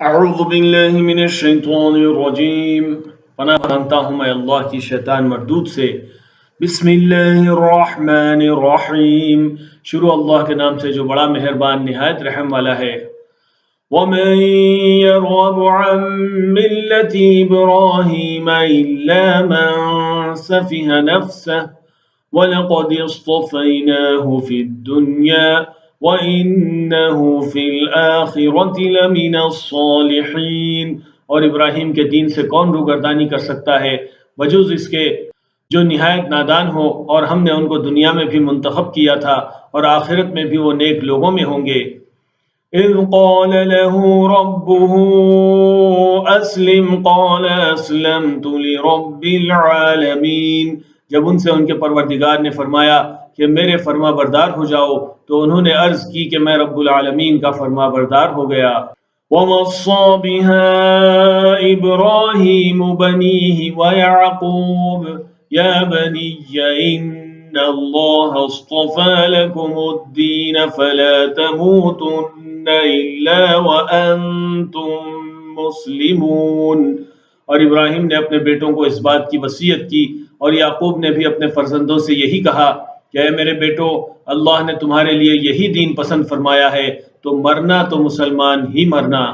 اعوذ باللہ من الشیطان الرجیم، پناہ مانگتا ہوں میں اللہ کی شیطان مردود سے۔ بسم اللہ الرحمن الرحیم، شروع اللہ کے نام سے جو بڑا مہربان نہایت رحم والا ہے۔ وَمَن يَرْغَبُ عَن مِّلَّةِ إِبْرَاهِيمَ إِلَّا مَن سَفِهَ نَفْسَهُ وَلَقَدِ اصْطَفَيْنَاهُ فِي الدُّنْيَا وَإِنَّهُ فِي الْآخِرَةِ لَمِنَ الصَّالِحِينَ۔ اور ابراہیم کے دین سے کون روگردانی کر سکتا ہے بجز اس کے جو نہایت نادان ہو، اور ہم نے ان کو دنیا میں بھی منتخب کیا تھا اور آخرت میں بھی وہ نیک لوگوں میں ہوں گے۔ اذ قال له ربه اسلم قال اسلمت لرب العالمین، جب ان سے ان کے پروردگار نے فرمایا کہ میرے فرما بردار ہو جاؤ تو انہوں نے عرض کی کہ میں رب العالمین کا فرما بردار ہو گیا۔ وَوَصَّى بِهَا إِبْرَاهِيمُ بَنِيهِ وَيَعْقُوبُ يَا بَنِيَّ إِنَّ اللَّهَ اصْطَفَى لَكُمُ الدِّينَ فَلَا تَمُوتُنَّ إِلَّا وَأَنْتُمْ مُسْلِمُونَ۔ اور ابراہیم نے اپنے بیٹوں کو اس بات کی وصیت کی، اور یعقوب نے بھی اپنے فرزندوں سے یہی کہا کہ اے میرے بیٹو، اللہ نے تمہارے لیے یہی دین پسند فرمایا ہے، تو مرنا تو مسلمان ہی مرنا۔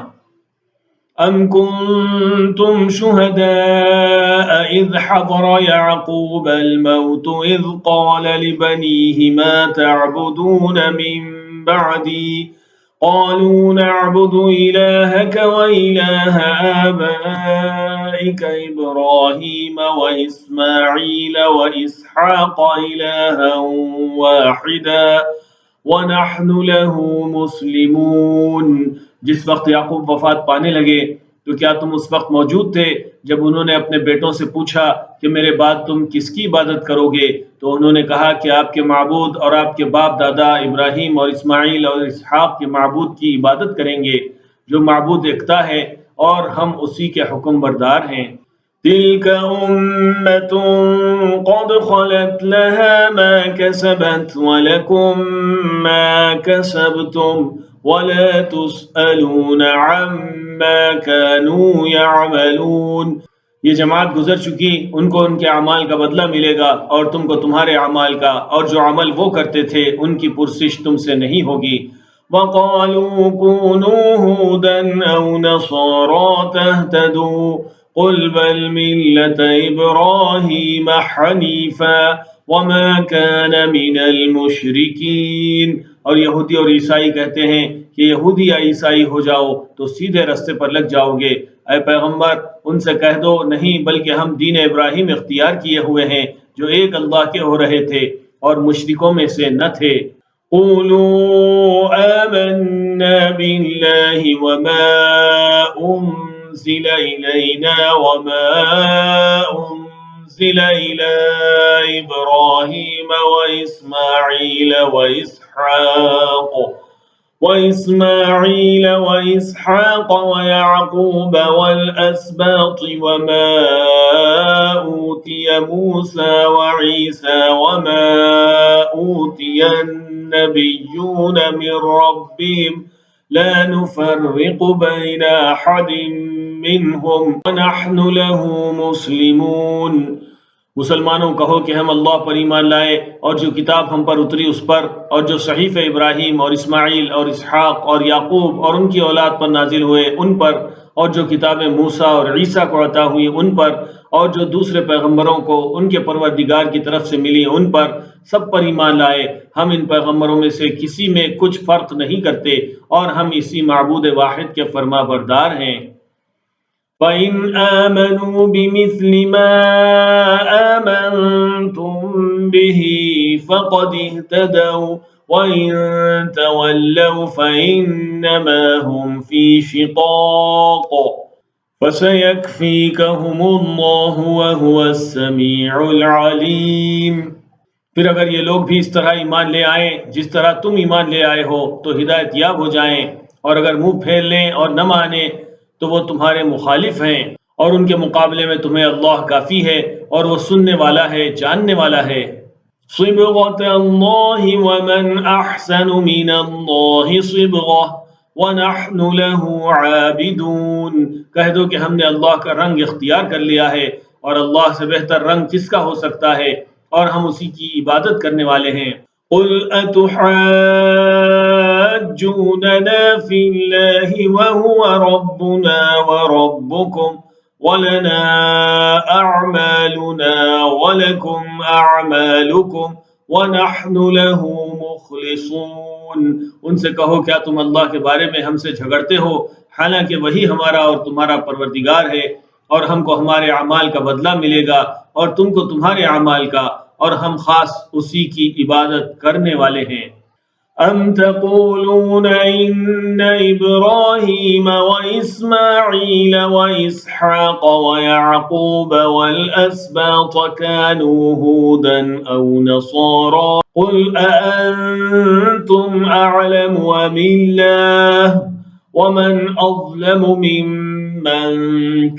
ام کنتم شہداء اذ حضر یعقوب الموت اذ قال لبنیہ ما تعبدون من بعدی قالوا نعبد إلهك وإله آبائك إبراهيم وإسماعيل وإسحاق إلها واحدا ونحن له مسلمون۔ جس وقت یعقوب وفات پانے لگے تو کیا تم اس وقت موجود تھے جب انہوں نے اپنے بیٹوں سے پوچھا کہ میرے بعد تم کس کی عبادت کرو گے؟ تو انہوں نے کہا کہ آپ کے معبود اور آپ کے باپ دادا ابراہیم اور اسماعیل اور اسحاق کے معبود کی عبادت کریں گے، جو معبود یکتا ہے اور ہم اسی کے حکم بردار ہیں۔ تلك أمة قد خلت لها ما كسبت ولكم ما كسبتم ولا تسألون عما كانوا يعملون۔ یہ جماعت گزر چکی، ان کو ان کے اعمال کا بدلہ ملے گا اور تم کو تمہارے اعمال کا، اور جو عمل وہ کرتے تھے ان کی پرسش تم سے نہیں ہوگی۔ وَقَالُوا كُونُوا هُودًا أَوْ نَصَارَىٰ تَهْتَدُوا قُلْ بَلْ مِلَّةَ إِبْرَاهِيمَ حَنِيفًا وَمَا كَانَ مِنَ الْمُشْرِكِينَ۔ اور یہودی اور عیسائی کہتے ہیں کہ یہودی یا عیسائی ہو جاؤ تو سیدھے رستے پر لگ جاؤ گے۔ اے پیغمبر، ان سے کہہ دو نہیں، بلکہ ہم دین ابراہیم اختیار کیے ہوئے ہیں جو ایک اللہ کے ہو رہے تھے اور مشرکوں میں سے نہ تھے۔ قولوا آمنا باللہ وما انزل الینا وما انزل الی ابراہیم وإسماعيل وإسحاق ويعقوب والأسباط وما أوتي موسى وعيسى وما أوتي النبيون من ربهم لا نفرق بين أحد منهم ونحن له مسلمون۔ مسلمانوں کہو کہ ہم اللہ پر ایمان لائے اور جو کتاب ہم پر اتری اس پر، اور جو صحیفہ ابراہیم اور اسماعیل اور اسحاق اور یعقوب اور ان کی اولاد پر نازل ہوئے ان پر، اور جو کتابیں موسیٰ اور عیسیٰ کو عطا ہوئی ان پر، اور جو دوسرے پیغمبروں کو ان کے پروردگار کی طرف سے ملی ان پر، سب پر ایمان لائے۔ ہم ان پیغمبروں میں سے کسی میں کچھ فرق نہیں کرتے، اور ہم اسی معبود واحد کے فرما بردار ہیں۔ فَإِنْ آمَنُوا بِمِثْلِ مَا آمَنْتُمْ بِهِ فَقَدِ اهْتَدَوْا وَإِنْ تَوَلَّوْا فَإِنَّمَا هُمْ فِي شِقَاقٍ فَسَيَكْفِيكَهُمُ اللَّهُ وَهُوَ السَّمِيعُ الْعَلِيمُ۔ پھر اگر یہ لوگ بھی اس طرح ایمان لے آئیں جس طرح تم ایمان لے آئے ہو تو ہدایت یاب ہو جائیں، اور اگر منہ پھیر لیں اور نہ مانیں تو وہ تمہارے مخالف ہیں، اور ان کے مقابلے میں تمہیں اللہ کافی ہے، اور وہ سننے والا ہے، جاننے والا ہے۔ صبغة الله ومن أحسن من الله صبغة وَنَحْنُ لَهُ عَابِدُونَ، کہہ دو کہ ہم نے اللہ کا رنگ اختیار کر لیا ہے، اور اللہ سے بہتر رنگ کس کا ہو سکتا ہے، اور ہم اسی کی عبادت کرنے والے ہیں۔ قُلْ أَتُحَاجُّونَنَا فِي اللَّهِ وَهُوَ رَبُّنَا وَرَبُّكُمْ وَلَنَا أَعْمَالُنَا وَلَكُمْ أَعْمَالُكُمْ وَنَحْنُ لَهُ مُخْلِصُونَ۔ ان سے کہو کیا تم اللہ کے بارے میں ہم سے جھگڑتے ہو، حالانکہ وہی ہمارا اور تمہارا پروردگار ہے، اور ہم کو ہمارے اعمال کا بدلہ ملے گا اور تم کو تمہارے اعمال کا، اور ہم خاص اسی کی عبادت کرنے والے ہیں۔ أَمْ تَقُولُونَ إِنَّ إِبْرَاهِيمَ وَإِسْمَاعِيلَ وَإِسْحَاقَ وَيَعْقُوبَ وَالْأَسْبَاطَ كَانُوا هُودًا أَوْ نَصَارَىٰ قُلْ أَأَنْتُمْ أَعْلَمُ أَمِ اللَّهُ وَمَنْ أَظْلَمُ مِمَّنْ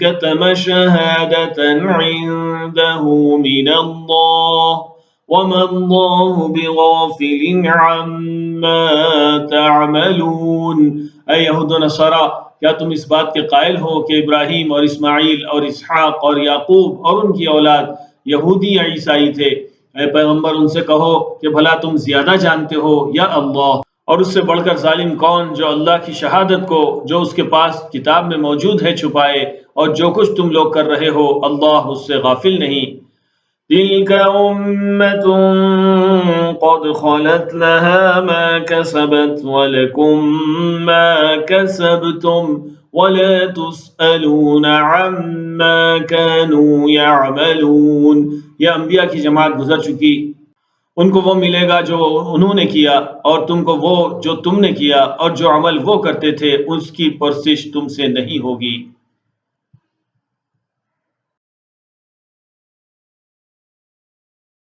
كَتَمَ شَهَادَةً عِندَهُ مِنَ اللَّهِ وَمَا اللَّهُ بِغَافِلٍ عَمَّا تَعْمَلُونَ۔ اے یہود و نصارہ، کیا تم اس بات کے قائل ہو کہ ابراہیم اور اسماعیل اور اسحاق اور یعقوب اور ان کی اولاد یہودی یا عیسائی تھے؟ اے پیغمبر، ان سے کہو کہ بھلا تم زیادہ جانتے ہو یا اللہ؟ اور اس سے بڑھ کر ظالم کون جو اللہ کی شہادت کو جو اس کے پاس کتاب میں موجود ہے چھپائے، اور جو کچھ تم لوگ کر رہے ہو اللہ اس سے غافل نہیں۔ تِلْكَ أُمَّةٌ قَدْ خَلَتْ لَهَا مَا كَسَبَتْ وَلَكُمْ مَا كَسَبْتُمْ وَلَا تُسْأَلُونَ عَمَّا كَانُوا يَعْمَلُونَ۔ یہ انبیاء کی جماعت گزر چکی، ان کو وہ ملے گا جو انہوں نے کیا، اور تم کو وہ جو تم نے کیا، اور جو عمل وہ کرتے تھے اس کی پرسش تم سے نہیں ہوگی۔